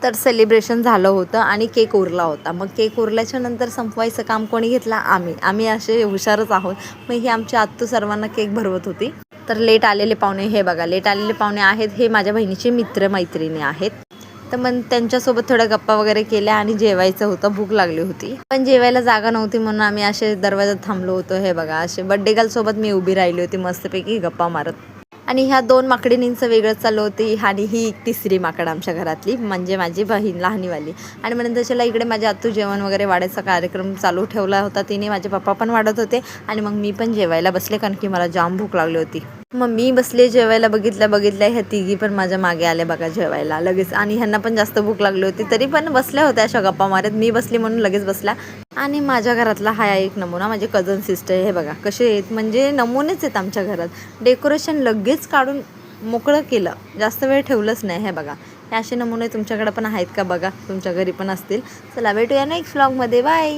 तर सेलिब्रेशन झालं होतं आणि केक उरला होता. मग केक उरल्याच्या नंतर संपवायचं काम कोणी घेतला? आम्ही असे हुशारच आहोत. मग ही आमची आत्तू सर्वांना केक भरवत होती. तर लेट आलेले पाहुणे, हे बघा लेट आलेले पाहुणे आहेत, हे माझ्या बहिणीचे मित्रमैत्रिणी आहेत. तर मग त्यांच्यासोबत थोड्या गप्पा वगैरे केल्या आणि जेवायचं होतं, भूक लागली होती. पण जेवायला जागा नव्हती म्हणून आम्ही असे दरवाजात थांबलो होतो. हे बघा असे बड्डे गर्लसोबत मी उभी राहिली होती मस्तपैकी गप्पा मारत. आणि ह्या 2 माकडिणींचं वेगळंच चालू होती आणि ही तिसरी माकड आमच्या घरातली म्हणजे माझी बहीण लहानीवाली. आणि मग नंतर चला इकडे माझी आत्तू जेवण वगैरे वाढायचा कार्यक्रम चालू ठेवला होता तिने. माझे पप्पा पण वाढत होते आणि मग मी पण जेवायला बसले कारण की मला जाम भूक लागली होती. मग मी बसले जेवायला. बघितल्या ह्या तिघी पण माझ्या मागे आल्या बघा जेवायला लगेच. आणि ह्यांना पण जास्त भूक लागली होती तरी पण बसल्या होत्या अशा गप्पा मारत. मी बसली म्हणून लगेच बसल्या. आणि माझ्या घरातला हा एक नमुना माझे कझन सिस्टर. हे बघा कसे आहेत, म्हणजे नमुनेच आहेत आमच्या घरात. डेकोरेशन लगेच काढून मोकळं केलं, जास्त वेळ ठेवलंच नाही. हे बघा हे असे नमुने तुमच्याकडे पण आहेत का बघा, तुमच्या घरी पण असतील. चला भेटूया नेक्स्ट व्लॉगमध्ये. बाय.